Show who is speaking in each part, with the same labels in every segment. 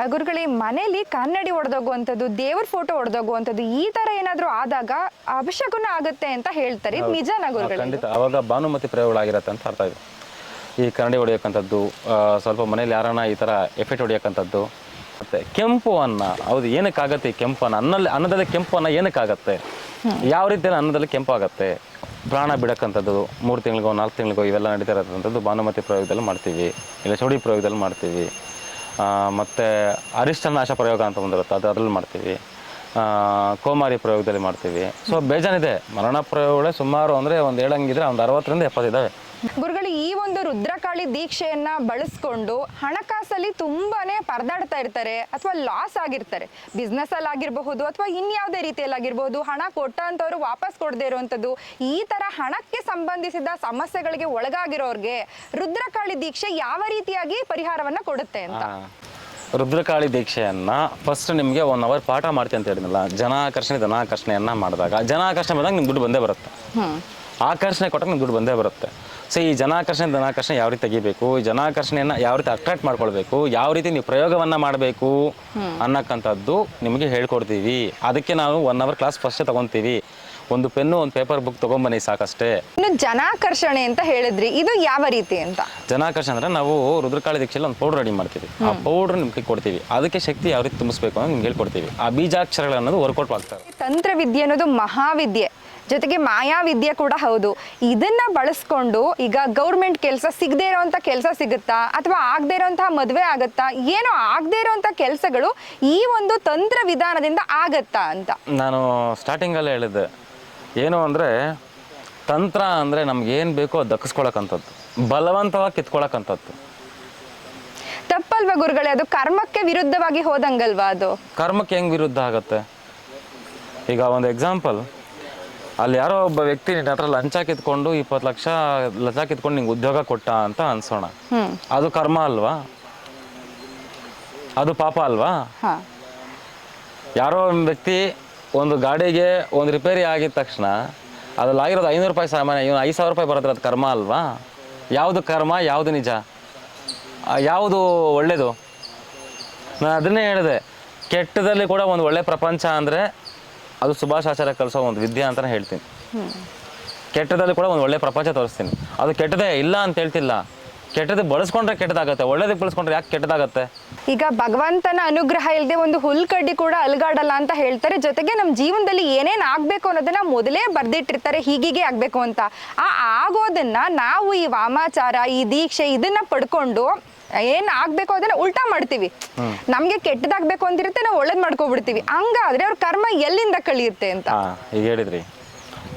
Speaker 1: ಗುರುಗಳೇ, ಮನೇಲಿ ಕನ್ನಡಿ ಹೊಡೆದೋಗುವಂಥದ್ದು, ದೇವ್ರ ಫೋಟೋ ಹೊಡೆದೋಗುವಂಥದ್ದು ಈ ತರ ಏನಾದ್ರೂ ಆದಾಗ ಅಪಶಕುನ ಆಗುತ್ತೆ ಅಂತ ಹೇಳ್ತಾರೆ. ಇದು ನಿಜನಾ ಗುರುಗಳೇ?
Speaker 2: ಖಂಡಿತ. ಅವಾಗ ಭಾನುಮತಿ ಪ್ರಯೋಗಗಳಾಗಿರತ್ತೆ ಅಂತ ಅರ್ಥ ಇದೆ. ಈ ಕನ್ನಡಿ ಹೊಡೆಯೋಕ್ಕಂಥದ್ದು, ಸ್ವಲ್ಪ ಮನೇಲಿ ಯಾರನ್ನ ಈ ಥರ ಎಫೆಕ್ಟ್ ಹೊಡೆಯೋಕ್ಕಂಥದ್ದು. ಮತ್ತು ಕೆಂಪು ಅನ್ನ, ಹೌದು, ಏನಕ್ಕಾಗತ್ತೆ ಈ ಕೆಂಪು ಅನ್ನ? ಅನ್ನದಲ್ಲಿ ಕೆಂಪು ಅನ್ನ ಏನಕ್ಕಾಗತ್ತೆ? ಯಾವ ರೀತಿಯಲ್ಲಿ ಅನ್ನದಲ್ಲಿ ಕೆಂಪು ಆಗುತ್ತೆ? ಪ್ರಾಣ ಬಿಡಕ್ಕಂಥದ್ದು 3 ತಿಂಗಳಿಗೋ 4 ತಿಂಗಳಿಗೋ ಇವೆಲ್ಲ ನಡೀತಾ ಇರೋಂಥದ್ದು ಭಾನುಮತಿ ಪ್ರಯೋಗದಲ್ಲಿ ಮಾಡ್ತೀವಿ, ಇಲ್ಲ ಚೌಡಿ ಪ್ರಯೋಗದಲ್ಲಿ ಮಾಡ್ತೀವಿ. ಮತ್ತು ಅರಿಷ್ಟನಾಶ ಪ್ರಯೋಗ ಅಂತ ಬಂದಿರುತ್ತೆ, ಅದರಲ್ಲಿ ಮಾಡ್ತೀವಿ. ಕೋಮಾರಿ ಪ್ರಯೋಗದಲ್ಲಿ ಮಾಡ್ತೀವಿ. ಸೊ ಬೇಜಾನಿದೆ. ಮರಣ ಪ್ರಯೋಗಗಳೇ ಸುಮಾರು ಅಂದರೆ ಒಂದು ಹೇಳಂಗಿದ್ರೆ ಒಂದು 60ರಿಂದ 70 ಇದ್ದಾವೆ.
Speaker 1: ಗುರುಗಳು, ಈ ಒಂದು ರುದ್ರಕಾಳಿ ದೀಕ್ಷೆಯನ್ನ ಬಳಸ್ಕೊಂಡು ಹಣಕಾಸಲ್ಲಿ ತುಂಬಾನೇ ಪರದಾಡ್ತಾ ಇರ್ತಾರೆ, ಅಥವಾ ಲಾಸ್ ಆಗಿರ್ತಾರೆ. ಬಿಸ್ನೆಸ್ ಅಲ್ಲಿ ಆಗಿರಬಹುದು, ಅಥವಾ ಇನ್ಯಾವುದೇ ರೀತಿಯಲ್ಲಿ ಆಗಿರಬಹುದು. ಹಣ ಕೊಟ್ಟಂತವ್ರು ವಾಪಸ್ ಕೊಡದೇ ಇರುವಂತದ್ದು, ಈ ತರ ಹಣಕ್ಕೆ ಸಂಬಂಧಿಸಿದ ಸಮಸ್ಯೆಗಳಿಗೆ ಒಳಗಾಗಿರೋರ್ಗೆ ರುದ್ರಕಾಳಿ ದೀಕ್ಷೆ ಯಾವ ರೀತಿಯಾಗಿ ಪರಿಹಾರವನ್ನ ಕೊಡುತ್ತೆ ಅಂತ?
Speaker 2: ರುದ್ರಕಾಳಿ ದೀಕ್ಷೆಯನ್ನು ಫಸ್ಟ್ ನಿಮಗೆ 1 ಅವರ್ ಪಾಠ ಮಾಡ್ತೀನಿ ಅಂತ ಹೇಳಿದ್ನಲ್ಲ. ಜನಾಕರ್ಷಣೆ ಧನಾಕರ್ಷಣೆಯನ್ನು ಮಾಡಿದಾಗ, ಜನಾಕರ್ಷಣೆ ಬಂದಾಗ ನಿಮ್ಗೆ ದುಡ್ಡು ಬಂದೇ ಬರುತ್ತೆ. ಆಕರ್ಷಣೆ ಕೊಟ್ಟಾಗ ನಿಮ್ಗೆ ದುಡ್ಡು ಬಂದೇ ಬರುತ್ತೆ. ಸೊ ಈ ಜನಾಕರ್ಷಣೆ ಧನಾಕರ್ಷಣೆ ಯಾವ ರೀತಿ ತೆಗಿಬೇಕು, ಈ ಜನಾಕರ್ಷಣೆಯನ್ನು ಯಾವ ರೀತಿ ಅಟ್ರಾಕ್ಟ್ ಮಾಡ್ಕೊಳ್ಬೇಕು, ಯಾವ ರೀತಿ ನೀವು ಪ್ರಯೋಗವನ್ನು ಮಾಡಬೇಕು ಅನ್ನಕ್ಕಂಥದ್ದು ನಿಮಗೆ ಹೇಳ್ಕೊಡ್ತೀವಿ. ಅದಕ್ಕೆ ನಾವು 1 ಅವರ್ ಕ್ಲಾಸ್ ಫಸ್ಟೇ ತೊಗೊತೀವಿ. ಒಂದು ಪೆನ್ನು, ಒಂದು ಪೇಪರ್, ಬುಕ್ ತೊಗೊಂಬನ್ನಿ ಸಾಕಷ್ಟೇ.
Speaker 1: ಇನ್ನು ಜನಾಕರ್ಷಣೆ ಅಂತ ಹೇಳಿದ್ರಿ, ಇದು ಯಾವ ರೀತಿ ಅಂತ?
Speaker 2: ಜನಾಕರ್ಷಣೆ ಅಂದರೆ ನಾವು ರುದ್ರಕಾಳಿ ದೀಕ್ಷೆಯಲ್ಲಿ ಒಂದು ಪೌಡರ್ ರೆಡಿ ಮಾಡ್ತೀವಿ. ಆ ಪೌಡರ್ ನಿಮ್ಗೆ ಕೊಡ್ತೀವಿ. ಅದಕ್ಕೆ ಶಕ್ತಿ ಯಾವ ರೀತಿ ತುಂಬಿಸ್ಬೇಕು ಅಂತ ನಿಮ್ಗೆ ಹೇಳ್ಕೊಡ್ತೀವಿ. ಆ ಬೀಜಾಕ್ಷರಗಳು ಅನ್ನೋದು ವರ್ಕೌಟ್ ಆಗ್ತವೆ.
Speaker 1: ತಂತ್ರವಿದ್ಯೆ ಅನ್ನೋದು ಮಹಾವಿದ್ಯೆ, ಜೊತೆಗೆ ಮಾಯಾವಿದ್ಯೆ ಕೂಡ ಹೌದು. ಇದನ್ನ ಬಳಸ್ಕೊಂಡು ಈಗ ಗೌರ್ಮೆಂಟ್ ಕೆಲಸ ಸಿಗದೇ ಇರೋಂಥ ಕೆಲಸ ಸಿಗುತ್ತಾ, ಅಥವಾ ಆಗದೆ ಇರೋಂತಹ ಮದುವೆ ಆಗುತ್ತಾ, ಏನೋ ಆಗದೆ ಇರೋಂಥ ಕೆಲಸಗಳು ಈ ಒಂದು ತಂತ್ರ ವಿಧಾನದಿಂದ ಆಗತ್ತಾ ಅಂತ?
Speaker 2: ನಾನು ಸ್ಟಾರ್ಟಿಂಗಲ್ಲೇ ಹೇಳಿದ್ದೆ, ಏನು ಅಂದರೆ ತಂತ್ರ ಅಂದರೆ ನಮ್ಗೇನು ಬೇಕೋ ಅದು ದಕ್ಕಿಸ್ಕೊಳಕ್ಕಂಥದ್ದು, ಬಲವಂತವಾಗಿ ಕಿತ್ಕೊಳಕ್ಕಂಥದ್ದು.
Speaker 1: ತಪ್ಪಲ್ವಾ ಗುರುಗಳೇ? ಅದು ಕರ್ಮಕ್ಕೆ ವಿರುದ್ಧವಾಗಿ ಹೋದಂಗಲ್ವಾ? ಅದು
Speaker 2: ಕರ್ಮಕ್ಕೆ ಹೆಂಗೆ ವಿರುದ್ಧ ಆಗುತ್ತೆ? ಈಗ ಒಂದು ಎಕ್ಸಾಂಪಲ್, ಅಲ್ಲಿ ಯಾರೋ ಒಬ್ಬ ವ್ಯಕ್ತಿ ನಿನ್ನ ಹತ್ರ ಲಂಚ ಕಿತ್ಕೊಂಡು 20 ಲಕ್ಷ ಲಂಚ ಕಿತ್ಕೊಂಡು ನಿಂಗೆ ಉದ್ಯೋಗ ಕೊಟ್ಟ ಅಂತ ಅನ್ಸೋಣ. ಅದು ಕರ್ಮ ಅಲ್ವಾ? ಅದು ಪಾಪ ಅಲ್ವಾ? ಯಾರೋ ಒಬ್ಬ ವ್ಯಕ್ತಿ ಒಂದು ಗಾಡಿಗೆ ಒಂದು ರಿಪೇರಿ ಆಗಿದ ತಕ್ಷಣ ಅದ್ರಲ್ಲಿ ಆಗಿರೋದು 500 ರೂಪಾಯಿ ಸಾಮಾನ್ಯ, ಇವನು 5,000 ರೂಪಾಯಿ ಬರೋದ್ರ ಅದು ಕರ್ಮ ಅಲ್ವಾ? ಯಾವುದು ಕರ್ಮ, ಯಾವುದು ನಿಜ, ಯಾವುದು ಒಳ್ಳೇದು? ನಾನು ಅದನ್ನೇ ಹೇಳಿದೆ, ಕೆಟ್ಟದಲ್ಲಿ ಕೂಡ ಒಂದು ಒಳ್ಳೆ ಪ್ರಪಂಚ ಅಂದರೆ ಅದು ಸುಭಾಷಾಚಾರ್ಯ ಕಲಿಸೋ ಒಂದು ವಿದ್ಯೆ ಅಂತಲೇ ಹೇಳ್ತೀನಿ. ಕೆಟ್ಟದಲ್ಲಿ ಕೂಡ ಒಂದು ಒಳ್ಳೆ ಪ್ರಪಂಚ ತೋರಿಸ್ತೀನಿ. ಅದು ಕೆಟ್ಟದೇ ಇಲ್ಲ ಅಂತ ಹೇಳ್ತಿಲ್ಲ. ಕೆಟ್ಟದ್ದು ಬಳಸ್ಕೊಂಡ್ರೆ ಕೆಟ್ಟದಾಗತ್ತೆ, ಒಳ್ಳೇದಕ್ಕೆ ಬಳಸ್ಕೊಂಡ್ರೆ ಯಾಕೆ ಕೆಟ್ಟದಾಗತ್ತೆ? ಈಗ
Speaker 1: ಭಗವಂತನ ಅನುಗ್ರಹ ಇಲ್ಲದೆ ಒಂದು ಹುಲ್ಕಡ್ಡಿ ಕೂಡ ಅಲುಗಾಡಲ್ಲ ಅಂತ ಹೇಳ್ತಾರೆ. ಜೊತೆಗೆ ನಮ್ಮ ಜೀವನದಲ್ಲಿ ಏನೇನು ಆಗಬೇಕು ಅನ್ನೋದನ್ನ ಮೊದಲೇ ಬರ್ದಿಟ್ಟಿರ್ತಾರೆ, ಹೀಗೀಗೆ ಆಗಬೇಕು ಅಂತ. ಆಗೋದನ್ನ ನಾವು ಈ ವಾಮಾಚಾರ, ಈ ದೀಕ್ಷೆ ಇದನ್ನ ಪಡ್ಕೊಂಡು ಏನ್ ಆಗ್ಬೇಕು ಅದನ್ನ ಉಲ್ಟಾ ಮಾಡ್ತೀವಿ. ನಮ್ಗೆ ಕೆಟ್ಟದಾಗ್ಬೇಕು ಅಂತಿರುತ್ತೆ, ನಾವು ಒಳ್ಳೇದ್ ಮಾಡ್ಕೊಬಿಡ್ತೀವಿ. ಹಂಗಾದ್ರೆ ಅವ್ರ ಕರ್ಮ ಎಲ್ಲಿಂದ ಕಳಿಯುತ್ತೆ ಅಂತ?
Speaker 2: ಈಗ ಹೇಳಿದ್ರಿ,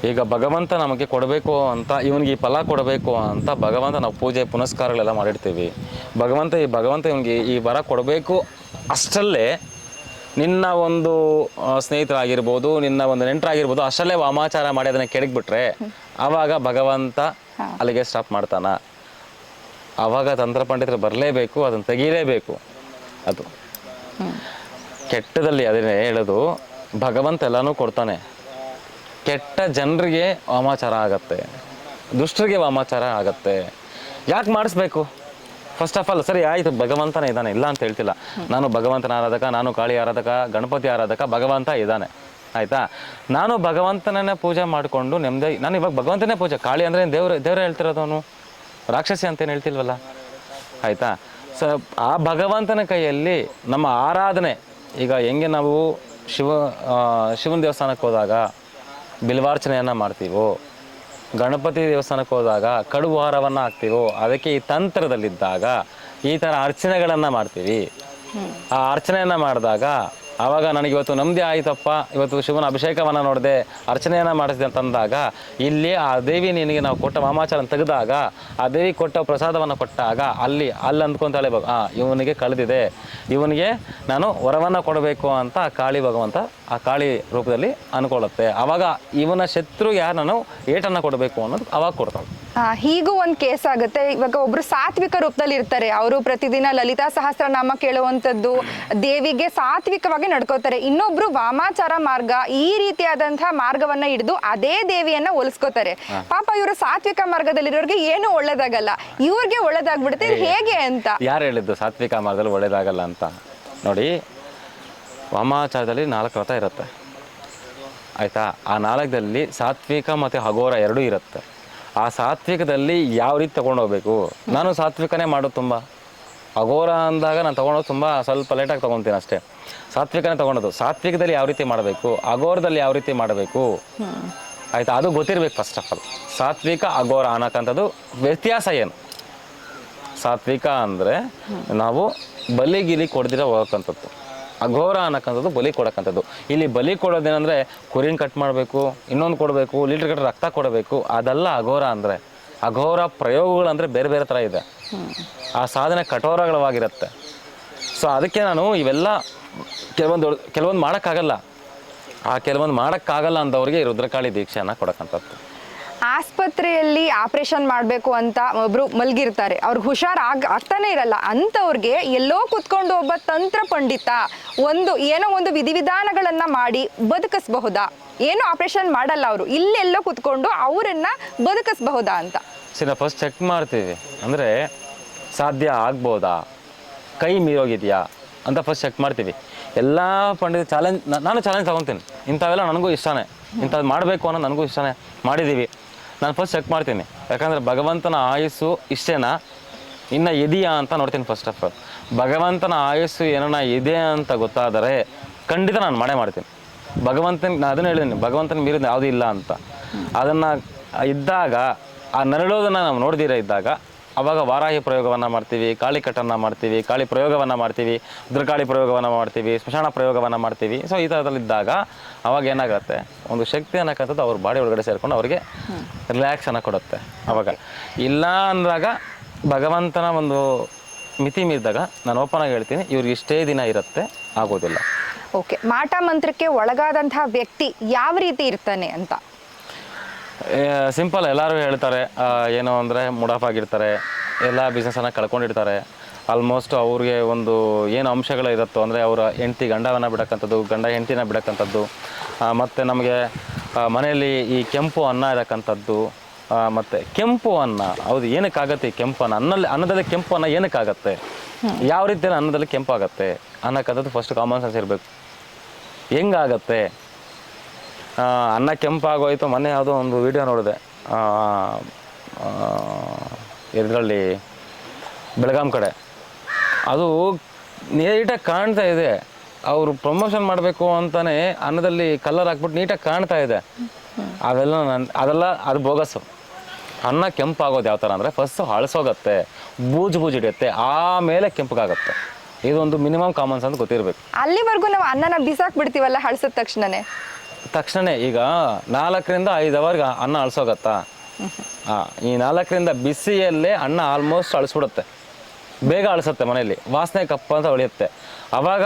Speaker 2: ಈಗ ಭಗವಂತ ನಮಗೆ ಕೊಡಬೇಕು ಅಂತ, ಇವನಿಗೆ ಈ ಫಲ ಕೊಡಬೇಕು ಅಂತ ಭಗವಂತ ನಾವು ಪೂಜೆ ಪುನಸ್ಕಾರಗಳೆಲ್ಲ ಮಾಡಿರ್ತೀವಿ. ಭಗವಂತ ಇವನಿಗೆ ಈ ವರ ಕೊಡಬೇಕು ಅಷ್ಟರಲ್ಲೇ ನಿನ್ನ ಒಂದು ಸ್ನೇಹಿತರಾಗಿರ್ಬೋದು, ನಿನ್ನ ಒಂದು ನೆಂಟರಾಗಿರ್ಬೋದು, ಅಷ್ಟರಲ್ಲೇ ವಾಮಾಚಾರ ಮಾಡಿ ಅದನ್ನ ಕೆಡಗ್ಬಿಟ್ರೆ ಆವಾಗ ಭಗವಂತ ಅಲ್ಲಿಗೆ ಸ್ಟಾಪ್ ಮಾಡ್ತಾನ. ಆವಾಗ ತಂತ್ರ ಪಂಡಿತರು ಬರಲೇಬೇಕು, ಅದನ್ನು ತೆಗೀಲೇಬೇಕು. ಅದು ಕೆಟ್ಟದಲ್ಲಿ ಅದನ್ನೇ ಹೇಳೋದು, ಭಗವಂತ ಎಲ್ಲನೂ ಕೊಡ್ತಾನೆ. ಕೆಟ್ಟ ಜನರಿಗೆ ವಾಮಾಚಾರ ಆಗತ್ತೆ, ದುಷ್ಟರಿಗೆ ವಾಮಾಚಾರ ಆಗತ್ತೆ. ಯಾಕೆ ಮಾಡಿಸ್ಬೇಕು? ಫಸ್ಟ್ ಆಫ್ ಆಲ್ ಸರಿ ಆಯಿತು, ಭಗವಂತನೇ ಇದ್ದಾನೆ, ಇಲ್ಲ ಅಂತ ಹೇಳ್ತಿಲ್ಲ. ನಾನು ಭಗವಂತನ ಆರಾಧಕ, ನಾನು ಕಾಳಿ ಆರಾಧಕ, ಗಣಪತಿ ಆರಾಧಕ, ಭಗವಂತ ಇದ್ದಾನೆ, ಆಯಿತಾ? ನಾನು ಭಗವಂತನನ್ನೇ ಪೂಜೆ ಮಾಡಿಕೊಂಡು ನೆಮ್ಮದಿ. ನಾನು ಇವಾಗ ಭಗವಂತನೇ ಪೂಜೆ. ಕಾಳಿ ಅಂದರೆ ದೇವರೇ ಹೇಳ್ತಿರೋದವನು, ರಾಕ್ಷಸಿ ಅಂತೇನು ಹೇಳ್ತಿಲ್ವಲ್ಲ, ಆಯಿತಾ? ಸೊ ಆ ಭಗವಂತನ ಕೈಯಲ್ಲಿ ನಮ್ಮ ಆರಾಧನೆ. ಈಗ ಹೆಂಗೆ ನಾವು ಶಿವನ ದೇವಸ್ಥಾನಕ್ಕೆ ಹೋದಾಗ ಬಿಲ್ವಾರ್ಚನೆಯನ್ನು ಮಾಡ್ತೀವೋ, ಗಣಪತಿ ದೇವಸ್ಥಾನಕ್ಕೆ ಹೋದಾಗ ಕಡುಬು ಹಾರವನ್ನು ಹಾಕ್ತೀವೋ, ಅದಕ್ಕೆ ಈ ತಂತ್ರದಲ್ಲಿದ್ದಾಗ ಈ ಥರ ಅರ್ಚನೆಗಳನ್ನು ಮಾಡ್ತೀವಿ. ಆ ಅರ್ಚನೆಯನ್ನು ಮಾಡಿದಾಗ ಆವಾಗ ನನಗೆ ಇವತ್ತು ನೆಮ್ಮದಿ ಆಯಿತಪ್ಪ, ಇವತ್ತು ಶಿವನ ಅಭಿಷೇಕವನ್ನು ನೋಡಿದೆ, ಅರ್ಚನೆಯನ್ನು ಮಾಡಿಸಿದೆ ಅಂತಂದಾಗ ಇಲ್ಲಿ ಆ ದೇವಿ ನಿನಗೆ ನಾವು ಕೊಟ್ಟ ವಾಮಾಚಾರ ತೆಗೆದಾಗ, ಆ ದೇವಿ ಕೊಟ್ಟ ಪ್ರಸಾದವನ್ನು ಕೊಟ್ಟಾಗ ಅಲ್ಲಿ ಅಂದ್ಕೊಂತಾಳೆ, ಇವನಿಗೆ ಕಳೆದಿದೆ, ಇವನಿಗೆ ನಾನು ವರವನ್ನು ಕೊಡಬೇಕು ಅಂತ ಕಾಳಿ ಭಗವಂತ ಆ ಕಾಳಿ ರೂಪದಲ್ಲಿ ಅನ್ಕೊಳ್ಳುತ್ತೆ. ಆವಾಗ ಇವನ ಶತ್ರುಗೆ ಯಾರು ನಾನು ಏಟನ್ನು ಕೊಡಬೇಕು ಅನ್ನೋದು ಅವಾಗ ಕೊಡ್ತಾಳೆ.
Speaker 1: ಹೀಗೂ ಒಂದು ಕೇಸ್ ಆಗುತ್ತೆ. ಇವಾಗ ಒಬ್ರು ಸಾತ್ವಿಕ ರೂಪದಲ್ಲಿ ಇರ್ತಾರೆ, ಅವರು ಪ್ರತಿದಿನ ಲಲಿತಾ ಸಹಸ್ರನಾಮ ಕೇಳುವಂಥದ್ದು, ದೇವಿಗೆ ಸಾತ್ವಿಕವಾಗಿ ನಡ್ಕೋತಾರೆ. ಇನ್ನೊಬ್ರು ವಾಮಾಚಾರ ಮಾರ್ಗ, ಈ ರೀತಿಯಾದಂತಹ ಮಾರ್ಗವನ್ನ ಹಿಡಿದು ಅದೇ ದೇವಿಯನ್ನ ಹೋಲಿಸ್ಕೋತಾರೆ. ಪಾಪ ಇವರು ಸಾತ್ವಿಕ ಮಾರ್ಗದಲ್ಲಿರೋರಿಗೆ ಏನು ಒಳ್ಳೇದಾಗಲ್ಲ, ಇವ್ರಿಗೆ ಒಳ್ಳೇದಾಗ್ಬಿಡುತ್ತೆ. ಹೇಗೆ ಅಂತ?
Speaker 2: ಯಾರು ಹೇಳಿದ್ದು ಸಾತ್ವಿಕ ಮಾರ್ಗದಲ್ಲಿ ಒಳ್ಳೇದಾಗಲ್ಲ ಅಂತ? ನೋಡಿ, ವಾಮಾಚಾರದಲ್ಲಿ 4 ರಥ ಇರುತ್ತೆ ಆಯಿತಾ. ಆ 4ದಲ್ಲಿ ಸಾತ್ವಿಕ ಮತ್ತು ಅಘೋರ ಎರಡೂ ಇರುತ್ತೆ. ಆ ಸಾತ್ವಿಕದಲ್ಲಿ ಯಾವ ರೀತಿ ತೊಗೊಂಡೋಗ್ಬೇಕು, ನಾನು ಸಾತ್ವಿಕನೇ ಮಾಡೋದು ತುಂಬ. ಅಘೋರ ಅಂದಾಗ ನಾನು ತೊಗೊಳೋದು ತುಂಬ ಸ್ವಲ್ಪ ಲೇಟಾಗಿ ತೊಗೊತೀನಿ ಅಷ್ಟೇ. ಸಾತ್ವಿಕನೇ ತೊಗೊಳೋದು. ಸಾತ್ವಿಕದಲ್ಲಿ ಯಾವ ರೀತಿ ಮಾಡಬೇಕು, ಅಘೋರದಲ್ಲಿ ಯಾವ ರೀತಿ ಮಾಡಬೇಕು ಆಯಿತಾ, ಅದು ಗೊತ್ತಿರಬೇಕು ಫಸ್ಟ್ ಆಫ್ ಆಲ್. ಸಾತ್ವಿಕ ಅಘೋರ ಅನ್ನೋಕ್ಕಂಥದ್ದು ವ್ಯತ್ಯಾಸ ಏನು? ಸಾತ್ವಿಕ ಅಂದರೆ ನಾವು ಬಲಿಗಿಲಿ ಕೊಡ್ದಿರ ಹೋಗೋಕ್ಕಂಥದ್ದು. ಅಘೋರ ಅನ್ನೋಕ್ಕಂಥದ್ದು ಬಲಿ ಕೊಡೋಕ್ಕಂಥದ್ದು. ಇಲ್ಲಿ ಬಲಿ ಕೊಡೋದೇನೆಂದರೆ ಕುರಿನ ಕಟ್ ಮಾಡಬೇಕು, ಇನ್ನೊಂದು ಕೊಡಬೇಕು, ಲೀಟ್ರ್ ಗಟ್ಟಲೆ ರಕ್ತ ಕೊಡಬೇಕು, ಅದೆಲ್ಲ ಅಘೋರ ಅಂದರೆ. ಅಘೋರ ಪ್ರಯೋಗಗಳಂದರೆ ಬೇರೆ ಬೇರೆ ಥರ ಇದೆ. ಆ ಸಾಧನೆ ಕಠೋರಗಳವಾಗಿರುತ್ತೆ. ಸೊ ಅದಕ್ಕೆ ನಾನು ಇವೆಲ್ಲ ಕೆಲವೊಂದು ಮಾಡೋಕ್ಕಾಗಲ್ಲ. ಆ ಕೆಲವೊಂದು ಮಾಡೋಕ್ಕಾಗಲ್ಲ ಅಂದವ್ರಿಗೆ ಈ ರುದ್ರಕಾಳಿ ದೀಕ್ಷೆಯನ್ನು ಕೊಡೋಕ್ಕಂಥದ್ದು.
Speaker 1: ಆಸ್ಪತ್ರೆಯಲ್ಲಿ ಆಪರೇಷನ್ ಮಾಡಬೇಕು ಅಂತ ಒಬ್ರು ಮಲಗಿರ್ತಾರೆ, ಅವ್ರಿಗೆ ಹುಷಾರ್ ಆಗ್ತಾನೆ ಇರಲ್ಲ. ಅಂಥವ್ರಿಗೆ ಎಲ್ಲೋ ಕುತ್ಕೊಂಡು ಒಬ್ಬ ತಂತ್ರ ಪಂಡಿತ ಏನೋ ಒಂದು ವಿಧಿವಿಧಾನಗಳನ್ನ ಮಾಡಿ ಬದುಕಿಸಬಹುದಾ? ಏನು ಆಪರೇಷನ್ ಮಾಡಲ್ಲ ಅವರು, ಇಲ್ಲೆಲ್ಲೋ ಕುತ್ಕೊಂಡು ಅವರನ್ನ ಬದುಕಿಸಬಹುದಾ ಅಂತ
Speaker 2: ಸರಿ, ನಾವು ಫಸ್ಟ್ ಚೆಕ್ ಮಾಡ್ತೀವಿ. ಅಂದರೆ ಸಾಧ್ಯ ಆಗ್ಬೋದಾ, ಕೈ ಮೀರೋಗಿದೆಯಾ ಅಂತ ಫಸ್ಟ್ ಚೆಕ್ ಮಾಡ್ತೀವಿ. ಎಲ್ಲ ಪಂಡಿತ ನಾನು ಚಾಲೆಂಜ್ ತೊಗೊತೀನಿ. ಇಂಥವೆಲ್ಲ ನನಗೂ ಇಷ್ಟನೇ, ಇಂಥದ್ದು ಮಾಡಬೇಕು ಅನ್ನೋ ನನಗೂ ಇಷ್ಟನೇ. ಮಾಡಿದ್ದೀವಿ. ನಾನು ಫಸ್ಟ್ ಚೆಕ್ ಮಾಡ್ತೀನಿ. ಯಾಕಂದರೆ ಭಗವಂತನ ಆಯುಸ್ಸು ಇಷ್ಟೇನಾ, ಇನ್ನು ಇದೆಯಾ ಅಂತ ನೋಡ್ತೀನಿ ಫಸ್ಟ್ ಆಫ್ ಆಲ್. ಭಗವಂತನ ಆಯುಸ್ಸು ಏನನ್ನ ಇದೆ ಅಂತ ಗೊತ್ತಾದರೆ ಖಂಡಿತ ನಾನು ಮಾಡ್ತೀನಿ. ನಾನು ಅದನ್ನು ಹೇಳಿದ್ದೀನಿ, ಭಗವಂತನ ಮೀರಿದ ಯಾವುದೂ ಇಲ್ಲ ಅಂತ. ಅದನ್ನು ಇದ್ದಾಗ ಆ ನರಳೋದನ್ನು ನಾವು ನೋಡ್ದಿರ ಇದ್ದಾಗ ಆವಾಗ ವಾರಾಹಿ ಪ್ರಯೋಗವನ್ನು ಮಾಡ್ತೀವಿ, ಕಾಳಿ ಕಟ್ಟನ್ನು ಮಾಡ್ತೀವಿ, ಕಾಳಿ ಪ್ರಯೋಗವನ್ನು ಮಾಡ್ತೀವಿ, ರುದ್ರಕಾಳಿ ಪ್ರಯೋಗವನ್ನು ಮಾಡ್ತೀವಿ, ಸ್ಮಶಾನ ಪ್ರಯೋಗವನ್ನು ಮಾಡ್ತೀವಿ. ಸೊ ಈ ಥರದಲ್ಲಿದ್ದಾಗ ಅವಾಗ ಏನಾಗುತ್ತೆ, ಒಂದು ಶಕ್ತಿ ಅನ್ನೋಕ್ಕಂಥದ್ದು ಅವ್ರ ಬಾಡಿ ಒಳಗಡೆ ಸೇರಿಕೊಂಡು ಅವರಿಗೆ ರಿಲ್ಯಾಕ್ಸನ್ನು ಕೊಡುತ್ತೆ. ಅವಾಗ ಇಲ್ಲ ಅಂದಾಗ ಭಗವಂತನ ಒಂದು ಮಿತಿ ಮೀರಿದಾಗ ನಾನು ಓಪನ್ ಆಗಿ ಹೇಳ್ತೀನಿ, ಇವ್ರಿಗೆ ಇಷ್ಟೇ ದಿನ ಇರುತ್ತೆ, ಆಗೋದಿಲ್ಲ.
Speaker 1: ಓಕೆ, ಮಾಟ ಮಂತ್ರಕ್ಕೆ ಒಳಗಾದಂತಹ ವ್ಯಕ್ತಿ ಯಾವ ರೀತಿ ಇರ್ತಾನೆ ಅಂತ?
Speaker 2: ಸಿಂಪಲ್, ಎಲ್ಲರೂ ಹೇಳ್ತಾರೆ ಏನು ಅಂದರೆ ಮುಡಾಫ್ ಆಗಿರ್ತಾರೆ, ಎಲ್ಲ ಬಿಸ್ನೆಸ್ಸನ್ನು ಕಳ್ಕೊಂಡಿರ್ತಾರೆ. ಆಲ್ಮೋಸ್ಟ್ ಅವ್ರಿಗೆ ಒಂದು ಏನು ಅಂಶಗಳಿರುತ್ತೋ ಅಂದರೆ ಅವರ ಗಂಡವನ್ನು ಬಿಡೋಕ್ಕಂಥದ್ದು, ಗಂಡ ಹೆಂಡತಿನ ಬಿಡೋಕ್ಕಂಥದ್ದು, ಮತ್ತು ನಮಗೆ ಮನೆಯಲ್ಲಿ ಈ ಕೆಂಪು ಅನ್ನ ಇರೋಕ್ಕಂಥದ್ದು. ಮತ್ತು ಕೆಂಪು ಅನ್ನ, ಹೌದು ಏನಕ್ಕಾಗತ್ತೆ ಈ ಕೆಂಪು ಅನ್ನದಲ್ಲಿ ಕೆಂಪು ಅನ್ನ ಏನಕ್ಕಾಗತ್ತೆ, ಯಾವ ರೀತಿಯಲ್ಲಿ ಅನ್ನದಲ್ಲಿ ಕೆಂಪಾಗತ್ತೆ ಅನ್ನೋಕ್ಕಂಥದ್ದು ಫಸ್ಟ್ ಕಾಮನ್ ಸೆನ್ಸ್ ಇರಬೇಕು. ಹೆಂಗಾಗತ್ತೆ ಅನ್ನ ಕೆಂಪಾಗೋಯ್ತು? ಮೊನ್ನೆ ಯಾವುದೋ ಒಂದು ವಿಡಿಯೋ ನೋಡಿದೆ, ಇದರಲ್ಲಿ ಬೆಳಗಾಂ ಕಡೆ, ಅದು ನೀಟಾಗಿ ಕಾಣ್ತಾ ಇದೆ. ಅವರು ಪ್ರಮೋಷನ್ ಮಾಡಬೇಕು ಅಂತಲೇ ಅನ್ನದಲ್ಲಿ ಕಲರ್ ಹಾಕ್ಬಿಟ್ಟು ನೀಟಾಗಿ ಕಾಣ್ತಾ ಇದೆ. ಅದು ಬೋಗಸ್ಸು. ಅನ್ನ ಕೆಂಪಾಗೋದು ಯಾವ ಥರ ಅಂದರೆ ಫಸ್ಟು ಹಳಸೋಗತ್ತೆ, ಬೂಜು ಹಿಡಿಯುತ್ತೆ, ಆಮೇಲೆ ಕೆಂಪಗಾಗತ್ತೆ. ಇದೊಂದು ಮಿನಿಮಮ್ ಕಾಮನ್ಸ್ ಅಂತ ಗೊತ್ತಿರಬೇಕು.
Speaker 1: ಅಲ್ಲಿವರೆಗೂ ನಾವು ಅನ್ನನ ಬಿಸಾಕ್ ಬಿಡ್ತೀವಲ್ಲ ಹಳಸಿದ ತಕ್ಷಣನೇ.
Speaker 2: ಈಗ 4ರಿಂದ 5 ಅವರ್ಗೆ ಅನ್ನ ಅಳಿಸೋಗತ್ತಾ? ಈ 4ರಿಂದ ಬಿಸಿಯಲ್ಲೇ ಅನ್ನ ಆಲ್ಮೋಸ್ಟ್ ಅಳಿಸ್ಬಿಡುತ್ತೆ, ಬೇಗ ಅಳಿಸುತ್ತೆ, ಮನೆಯಲ್ಲಿ ವಾಸನೆ ಕಪ್ಪ ಅಂತ ಹೊಳೆಯುತ್ತೆ. ಆವಾಗ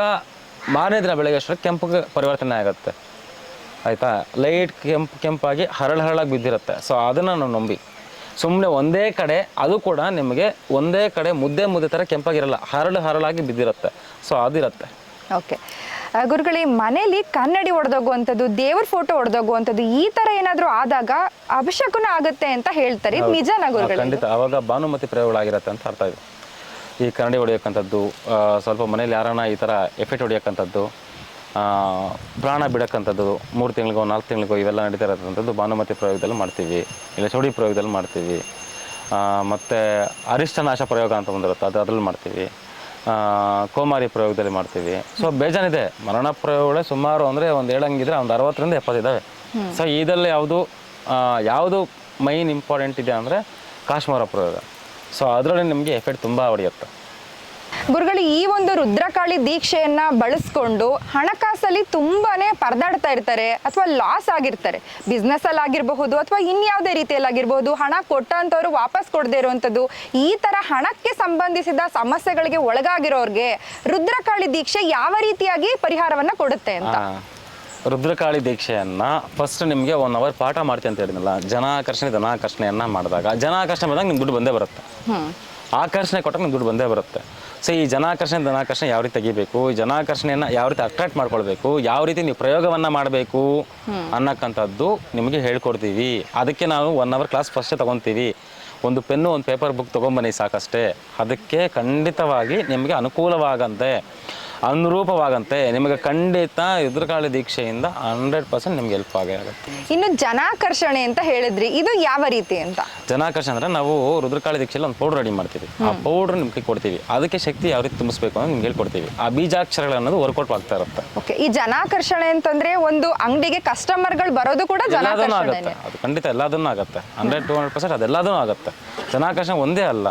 Speaker 2: ಮಾರನೇ ದಿನ ಬೆಳಗ್ಗೆ ಅಷ್ಟೊತ್ತಿಗೆ ಕೆಂಪಿಗೆ ಪರಿವರ್ತನೆ ಆಗುತ್ತೆ. ಆಯಿತಾ? ಲೈಟ್ ಕೆಂಪಾಗಿ ಹರಳಾಗಿ ಬಿದ್ದಿರುತ್ತೆ. ಸೊ ಅದನ್ನು ನಾವು ನಂಬಿ ಸುಮ್ಮನೆ ಒಂದೇ ಕಡೆ, ಅದು ಕೂಡ ನಿಮಗೆ ಒಂದೇ ಕಡೆ ಮುದ್ದೆ ಥರ ಕೆಂಪಾಗಿರಲ್ಲ, ಹರಳಾಗಿ ಬಿದ್ದಿರುತ್ತೆ. ಸೊ ಅದಿರುತ್ತೆ.
Speaker 1: ಓಕೆ ಗುರುಗಳೇ, ಮನೇಲಿ ಕನ್ನಡಿ ಹೊಡೆದೋಗುವಂಥದ್ದು, ದೇವ್ರ ಫೋಟೋ ಹೊಡೆದೋಗುವಂಥದ್ದು, ಈ ಥರ ಏನಾದರೂ ಆದಾಗ ಅಭಿಷೇಕನೂ ಆಗುತ್ತೆ ಅಂತ ಹೇಳ್ತಾರೆ, ನಿಜನಾ ಗುರುಗಳೇ?
Speaker 2: ಖಂಡಿತ. ಅವಾಗ ಭಾನುಮತಿ ಪ್ರಯೋಗಗಳಾಗಿರುತ್ತೆ ಅಂತ ಅರ್ಥ ಇದೆ. ಈ ಕನ್ನಡಿ ಹೊಡೆಯೋಕ್ಕಂಥದ್ದು, ಸ್ವಲ್ಪ ಮನೇಲಿ ಯಾರನ್ನ ಈ ಥರ ಎಫೆಕ್ಟ್ ಹೊಡೆಯೋಕ್ಕಂಥದ್ದು, ಪ್ರಾಣ ಬಿಡೋಕ್ಕಂಥದ್ದು, 3 ತಿಂಗಳಿಗೋ 4 ತಿಂಗಳಿಗೋ ಇವೆಲ್ಲ ನಡೀತಾ ಇರೋಂಥದ್ದು ಭಾನುಮತಿ ಪ್ರಯೋಗದಲ್ಲಿ ಮಾಡ್ತೀವಿ, ಇಲ್ಲ ಚೌಡಿ ಪ್ರಯೋಗದಲ್ಲಿ ಮಾಡ್ತೀವಿ. ಮತ್ತು ಅರಿಷ್ಟನಾಶ ಪ್ರಯೋಗ ಅಂತ ಬಂದಿರುತ್ತೆ, ಅದರಲ್ಲಿ ಮಾಡ್ತೀವಿ. ಕೋಮಾರಿ ಪ್ರಯೋಗದಲ್ಲಿ ಮಾಡ್ತೀವಿ. ಸೊ ಬೇಜಾನಿದೆ. ಮರಣ ಪ್ರಯೋಗಗಳೇ ಸುಮಾರು ಅಂದರೆ ಒಂದು ಹೇಳಂಗಿದ್ರೆ ಒಂದು 60ರಿಂದ 70 ಇದ್ದಾವೆ. ಸೊ ಇದರಲ್ಲಿ ಯಾವುದು ಮೈನ್ ಇಂಪಾರ್ಟೆಂಟ್ ಇದೆ ಅಂದರೆ ಕಾಶ್ಮೀರ ಪ್ರಯೋಗ. ಸೊ ಅದರಲ್ಲಿ ನಿಮಗೆ ಎಫೆಕ್ಟ್ ತುಂಬ ಹೊಡೆಯುತ್ತೆ.
Speaker 1: ಗುರುಗಳು, ಈ ಒಂದು ರುದ್ರಕಾಳಿ ದೀಕ್ಷೆಯನ್ನ ಬಳಸ್ಕೊಂಡು ಹಣಕಾಸಲ್ಲಿ ತುಂಬಾನೇ ಪರದಾಡ್ತಾ ಇರ್ತಾರೆ, ಅಥವಾ ಲಾಸ್ ಆಗಿರ್ತಾರೆ, ಬಿಸ್ನೆಸ್ ಅಲ್ಲಿ ಆಗಿರಬಹುದು ಅಥವಾ ಇನ್ಯಾವುದೇ ರೀತಿಯಲ್ಲಿ ಆಗಿರಬಹುದು. ಹಣ ಕೊಟ್ಟಂತವ್ರು ವಾಪಸ್ ಕೊಡದೇ ಇರುವಂಥದ್ದು, ಈ ತರ ಹಣಕ್ಕೆ ಸಂಬಂಧಿಸಿದ ಸಮಸ್ಯೆಗಳಿಗೆ ಒಳಗಾಗಿರೋರ್ಗೆ ರುದ್ರಕಾಳಿ ದೀಕ್ಷೆ ಯಾವ ರೀತಿಯಾಗಿ ಪರಿಹಾರವನ್ನ ಕೊಡುತ್ತೆ ಅಂತ?
Speaker 2: ರುದ್ರಕಾಳಿ ದೀಕ್ಷೆಯನ್ನ ಫಸ್ಟ್ ನಿಮಗೆ 1 ಅವರ್ ಪಾಠ ಮಾಡ್ತೀನಿ ಅಂತ ಹೇಳಿದ್ನಲ್ಲ. ಧನಾಕರ್ಷಣೆಯನ್ನ ಮಾಡಿದಾಗ ನಿಮ್ಗೆ ದುಡ್ಡು ಬಂದೇ ಬರುತ್ತೆ. ಆಕರ್ಷಣೆ ಕೊಟ್ಟಾಗ ನಿಮ್ಗೆ ದುಡ್ಡು ಬಂದೇ ಬರುತ್ತೆ. ಸೊ ಈ ಧನಾಕರ್ಷಣೆ ಯಾವ ರೀತಿ ತೆಗಿಬೇಕು, ಈ ಜನಾಕರ್ಷಣೆಯನ್ನು ಯಾವ ರೀತಿ ಅಟ್ರಾಕ್ಟ್ ಮಾಡ್ಕೊಳ್ಬೇಕು, ಯಾವ ರೀತಿ ನೀವು ಪ್ರಯೋಗವನ್ನು ಮಾಡಬೇಕು ಅನ್ನೋಕ್ಕಂಥದ್ದು ನಿಮಗೆ ಹೇಳ್ಕೊಡ್ತೀವಿ. ಅದಕ್ಕೆ ನಾವು 1 ಅವರ್ ಕ್ಲಾಸ್ ಫಸ್ಟೇ ತೊಗೊತೀವಿ. ಒಂದು ಪೆನ್ನು, ಒಂದು ಪೇಪರ್ ಬುಕ್ ತೊಗೊಂಬನ್ನಿ ಸಾಕಷ್ಟೇ. ಅದಕ್ಕೆ ಖಂಡಿತವಾಗಿ ನಿಮಗೆ ಅನುಕೂಲವಾಗಂತೆ ಅನುರೂಪವಾಗಂತೆ ನಿಮಗೆ ಖಂಡಿತ ರುದ್ರಕಾಳಿ ದೀಕ್ಷೆಯಿಂದ 100% ನಿಮ್ಗೆ ಹೆಲ್ಪ್ ಆಗೇ ಆಗುತ್ತೆ.
Speaker 1: ಇನ್ನು ಜನಾಕರ್ಷಣೆ ಅಂತ ಹೇಳಿದ್ರಿ, ಇದು ಯಾವ ರೀತಿ ಅಂತ?
Speaker 2: ಜನಾಕರ್ಷಣೆ ಅಂದರೆ ನಾವು ರುದ್ರಕಾಳಿ ದೀಕ್ಷೆಯಲ್ಲಿ ಒಂದು ಪೌಡ್ರ್ ರೆಡಿ ಮಾಡ್ತೀವಿ. ಆ ಪೌಡ್ರ್ ನಿಮ್ಗೆ ಕೊಡ್ತೀವಿ, ಅದಕ್ಕೆ ಶಕ್ತಿ ಯಾವ ರೀತಿ ತುಂಬಿಸ್ಬೇಕು ಅಂತ ನಿಮ್ಗೆ ಹೇಳ್ಕೊಡ್ತೀವಿ. ಆ ಬೀಜಾಕ್ಷರಗಳು ಅನ್ನೋದು ವರ್ಕೌಟ್ ಆಗ್ತಾ ಇರುತ್ತೆ.
Speaker 1: ಓಕೆ, ಈ ಜನಾಕರ್ಷಣೆ ಅಂತಂದ್ರೆ ಒಂದು ಅಂಗಡಿಗೆ ಕಸ್ಟಮರ್ಗಳು ಬರೋದು ಕೂಡ
Speaker 2: ಎಲ್ಲದನ್ನೂ
Speaker 1: ಜನಾಕರ್ಷಣೆ.
Speaker 2: ಆಗುತ್ತೆ, ಅದು ಖಂಡಿತ ಎಲ್ಲದನ್ನೂ ಆಗುತ್ತೆ. 100-200% ಅದೆಲ್ಲದೂ ಆಗುತ್ತೆ. ಜನಾಕರ್ಷಣೆ ಒಂದೇ ಅಲ್ಲ,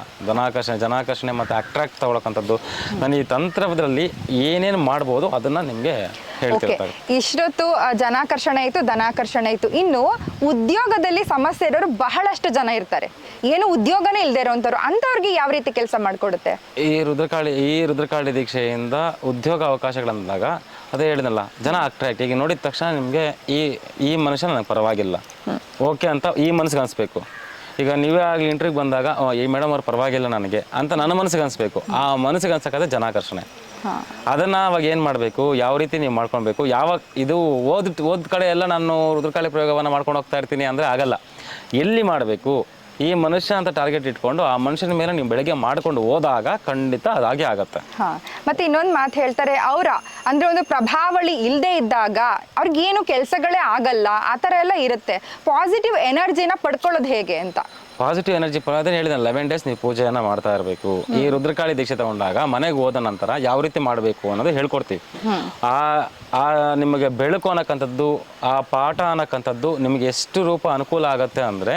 Speaker 2: ಜನಾಕರ್ಷಣೆ ಮತ್ತು ಅಟ್ರಾಕ್ಟ್ ತಗೊಳಕ್ಕಂಥದ್ದು. ನಾನು ಈ ತಂತ್ರದಲ್ಲಿ ಏನೇನು ಮಾಡ್ಬೋದು ಅದನ್ನು ನಿಮಗೆ ಹೇಳ್ತಿರ್ತಾರೆ.
Speaker 1: ಇಷ್ಟೊತ್ತು ಜನಾಕರ್ಷಣೆ ಆಯಿತು, ಧನಾಕರ್ಷಣೆ ಆಯಿತು. ಇನ್ನು ಉದ್ಯೋಗದಲ್ಲಿ ಸಮಸ್ಯೆ ಇರೋರು ಬಹಳಷ್ಟು ಜನ ಇರ್ತಾರೆ, ಏನು ಉದ್ಯೋಗನೇ ಇಲ್ಲದೆ ಇರೋಂಥವ್ರು, ಅಂಥವ್ರಿಗೆ ಯಾವ ರೀತಿ ಕೆಲಸ ಮಾಡಿಕೊಡುತ್ತೆ
Speaker 2: ಈ ರುದ್ರಕಾಳಿ ದೀಕ್ಷೆಯಿಂದ? ಉದ್ಯೋಗ ಅವಕಾಶಗಳಂದಾಗ ಅದೇ ಹೇಳಿದ್ನಲ್ಲ, ಜನ ಅಟ್ರಾಕ್ಟ್. ಈಗ ನೋಡಿದ ತಕ್ಷಣ ನಿಮಗೆ ಈ ಮನುಷ್ಯ ನನಗೆ ಪರವಾಗಿಲ್ಲ ಓಕೆ ಅಂತ ಈ ಮನಸ್ಸಿಗೆ ಅನಿಸ್ಬೇಕು. ಈಗ ನೀವೇ ಆಗಲಿ ಇಂಟರ್ವ್ಯೂಗೆ ಬಂದಾಗ ಈ ಮೇಡಮ್ ಅವ್ರು ಪರವಾಗಿಲ್ಲ ನನಗೆ ಅಂತ ನನ್ನ ಮನಸ್ಸಿಗೆ ಅನಿಸ್ಬೇಕು. ಆ ಮನಸ್ಸಿಗೆ ಅನ್ಸೋಕ್ಕಾದ್ರೆ ಜನಾಕರ್ಷಣೆ. ಅದನ್ನು ಅವಾಗ ಏನು ಮಾಡಬೇಕು, ಯಾವ ರೀತಿ ನೀವು ಮಾಡ್ಕೊಳ್ಬೇಕು, ಯಾವಾಗ ಇದು ಓದ್ ಕಡೆ ಎಲ್ಲ ನಾನು ರುದ್ರಕಾಳಿ ಪ್ರಯೋಗವನ್ನು ಮಾಡ್ಕೊಂಡು ಹೋಗ್ತಾ ಇರ್ತೀನಿ ಅಂದರೆ ಆಗಲ್ಲ. ಎಲ್ಲಿ ಮಾಡಬೇಕು, ಈ ಮನುಷ್ಯ ಅಂತ ಟಾರ್ಗೆಟ್ ಇಟ್ಕೊಂಡು ಆ ಮನುಷ್ಯನ ಮೇಲೆ ನೀವು ಬೆಳಗ್ಗೆ ಮಾಡ್ಕೊಂಡು ಹೋದಾಗ ಖಂಡಿತ ಅದಾಗೆ ಆಗುತ್ತೆ.
Speaker 1: ಮತ್ತೆ ಇನ್ನೊಂದು ಮಾತು ಹೇಳ್ತಾರೆ, ಅಂದ್ರೆ ಒಂದು ಪ್ರಭಾವಳಿ ಇಲ್ಲದೆ ಇದ್ದಾಗ ಅವ್ರಿಗೇನು ಕೆಲಸಗಳೇ ಆಗಲ್ಲ, ಆ ಥರ ಎಲ್ಲ ಇರುತ್ತೆ. ಪಾಸಿಟಿವ್ ಎನರ್ಜಿನ ಪಡ್ಕೊಳ್ಳೋದು ಹೇಗೆ ಅಂತ?
Speaker 2: ಪಾಸಿಟಿವ್ ಎನರ್ಜಿ ಅದನ್ನು ಹೇಳಿದ 11 days ನೀವು ಪೂಜೆಯನ್ನು ಮಾಡ್ತಾ ಇರಬೇಕು. ಈ ರುದ್ರಕಾಳಿ ದೀಕ್ಷೆ ತಗೊಂಡಾಗ ಮನೆಗೆ ಹೋದ ನಂತರ ಯಾವ ರೀತಿ ಮಾಡಬೇಕು ಅನ್ನೋದು ಹೇಳ್ಕೊಡ್ತೀವಿ. ಆ ನಿಮಗೆ ಬೆಳಕು ಅನ್ನಕ್ಕಂಥದ್ದು, ಆ ಪಾಠ ಅನ್ನಕ್ಕಂಥದ್ದು ನಿಮಗೆ ಎಷ್ಟು ರೂಪ ಅನುಕೂಲ ಆಗುತ್ತೆ ಅಂದರೆ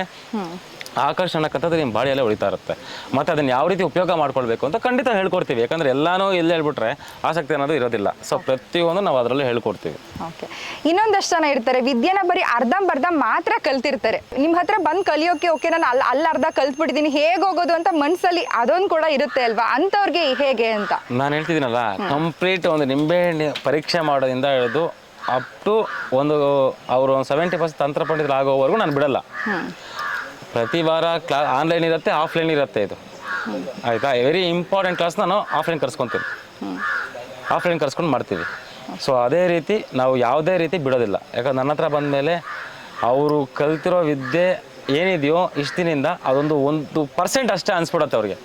Speaker 2: ಆಕರ್ಷಣೆ ಅನ್ನಕ್ಕಂಥದ್ದು ನಿಮ್ಮ ಬಾಡಿಯಲ್ಲೇ ಉಳಿತಾ ಇರುತ್ತೆ. ಮತ್ತು ಅದನ್ನು ಯಾವ ರೀತಿ ಉಪಯೋಗ ಮಾಡ್ಕೊಳ್ಬೇಕು ಅಂತ ಖಂಡಿತ ಹೇಳ್ಕೊಡ್ತೀವಿ. ಯಾಕಂದರೆ ಎಲ್ಲನೂ ಇಲ್ಲಿ ಹೇಳ್ಬಿಟ್ರೆ ಆಸಕ್ತಿ ಅನ್ನೋದು ಇರೋದಿಲ್ಲ. ಸೊ ಪ್ರತಿಯೊಂದು ನಾವು ಅದರಲ್ಲಿ ಹೇಳ್ಕೊಡ್ತೀವಿ.
Speaker 1: ಓಕೆ, ಇನ್ನೊಂದಷ್ಟು ಜನ ಇರ್ತಾರೆ ವಿದ್ಯೆನ ಬರೀ ಅರ್ಧಂಬರ್ಧ ಮಾತ್ರ ಕಲ್ತಿರ್ತಾರೆ. ನಿಮ್ಮ ಹತ್ರ ಬಂದು ಕಲಿಯೋಕೆ ಓಕೆ ನಾನು ಅಲ್ಲಿ ಅರ್ಧ ಕಲ್ತ್ಬಿಟ್ಟಿದ್ದೀನಿ, ಹೇಗೆ ಹೋಗೋದು ಅಂತ ಮನಸ್ಸಲ್ಲಿ ಅದೊಂದು ಕೂಡ ಇರುತ್ತೆ ಅಲ್ವಾ, ಅಂಥವ್ರಿಗೆ ಹೇಗೆ ಅಂತ
Speaker 2: ನಾನು ಹೇಳ್ತಿದ್ದೀನಲ್ಲ, ಕಂಪ್ಲೀಟ್ ಒಂದು ನಿಂಬೆಹಣ್ಣು ಪರೀಕ್ಷೆ ಮಾಡೋದ್ರಿಂದ ಹಿಡಿದು ಅಪ್ ಟು ಅವರು 70% ತಂತ್ರ ಪಂಡಿತರು ಆಗೋವರೆಗೂ ನಾನು ಬಿಡಲ್ಲ. ಪ್ರತಿ ವಾರ ಆನ್ಲೈನ್ ಇರುತ್ತೆ, ಆಫ್ಲೈನ್ ಇರುತ್ತೆ. ಇದು ಆಯಿತಾ, ವೆರಿ ಇಂಪಾರ್ಟೆಂಟ್ ಕ್ಲಾಸ್ ನಾನು ಆಫ್ಲೈನ್ ಕರ್ಸ್ಕೊತೀನಿ, ಆಫ್ಲೈನ್ ಕರ್ಸ್ಕೊಂಡು ಮಾಡ್ತೀವಿ. ಸೊ ಅದೇ ರೀತಿ ನಾವು ಯಾವುದೇ ರೀತಿ ಬಿಡೋದಿಲ್ಲ. ಯಾಕಂದ್ರೆ ನನ್ನ ಹತ್ರ ಬಂದಮೇಲೆ ಅವರು ಕಲ್ತಿರೋ ವಿದ್ಯೆ ಏನಿದೆಯೋ ಇಷ್ಟಿನಿಂದ ಅದೊಂದು 1% ಅಷ್ಟೇ ಅನ್ಸ್ಬಿಡತ್ತೆ ಅವ್ರಿಗೆ.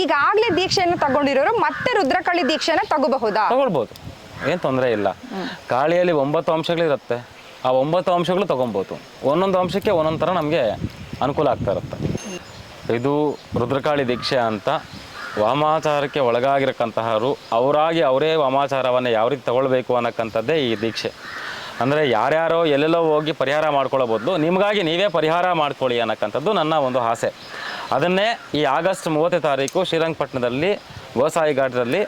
Speaker 1: ಈಗಾಗಲೇ ದೀಕ್ಷೆಯನ್ನು ತಗೊಂಡಿರೋರು ಮತ್ತೆ ರುದ್ರಕಾಳಿ ದೀಕ್ಷೆನ ತಗೋಳ್ಬೋದು,
Speaker 2: ಏನು ತೊಂದರೆ ಇಲ್ಲ. ಕಾಳಿಯಲ್ಲಿ 9 ಅಂಶಗಳಿರುತ್ತೆ, ಆ 9 ಅಂಶಗಳು ತೊಗೊಬೋದು. ಒಂದೊಂದು ಅಂಶಕ್ಕೆ ಒಂದೊಂದು ಥರ ನಮಗೆ ಅನುಕೂಲ ಆಗ್ತಾ ಇರುತ್ತೆ. ಇದು ರುದ್ರಕಾಳಿ ದೀಕ್ಷೆ ಅಂತ ವಾಮಾಚಾರಕ್ಕೆ ಒಳಗಾಗಿರಕ್ಕಂತಹವರು ಅವರೇ ವಾಮಾಚಾರವನ್ನು ಯಾವ ರೀತಿ ತಗೊಳ್ಬೇಕು ಅನ್ನಕ್ಕಂಥದ್ದೇ ಈ ದೀಕ್ಷೆ. ಅಂದರೆ ಯಾರ್ಯಾರೋ ಎಲ್ಲೆಲ್ಲೋ ಹೋಗಿ ಪರಿಹಾರ ಮಾಡ್ಕೊಳ್ಳೋ ಬದಲು ನಿಮಗಾಗಿ ನೀವೇ ಪರಿಹಾರ ಮಾಡ್ಕೊಳ್ಳಿ ಅನ್ನಕ್ಕಂಥದ್ದು ನನ್ನ ಒಂದು ಆಸೆ. ಅದನ್ನೇ ಈ ಆಗಸ್ಟ್ 30 ತಾರೀಕು ಶ್ರೀರಂಗಪಟ್ಟಣದಲ್ಲಿ ಗೋಸಾಯಿ ಘಾಟದಲ್ಲಿ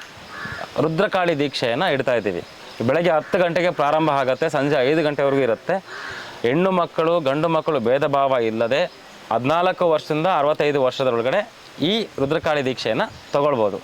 Speaker 2: ರುದ್ರಕಾಳಿ ದೀಕ್ಷೆಯನ್ನು ಇಡ್ತಾ ಇದ್ದೀವಿ. ಬೆಳಗ್ಗೆ 10 ಗಂಟೆಗೆ ಪ್ರಾರಂಭ ಆಗುತ್ತೆ, ಸಂಜೆ 5 ಗಂಟೆವರೆಗೂ ಇರುತ್ತೆ. ಹೆಣ್ಣು ಮಕ್ಕಳು ಗಂಡು ಮಕ್ಕಳು ಭೇದ ಭಾವ ಇಲ್ಲದೆ 14 ವರ್ಷದಿಂದ 65 ವರ್ಷದೊಳಗಡೆ ಈ ರುದ್ರಕಾಳಿ ದೀಕ್ಷೆಯನ್ನು ತಗೊಳ್ಬೋದು.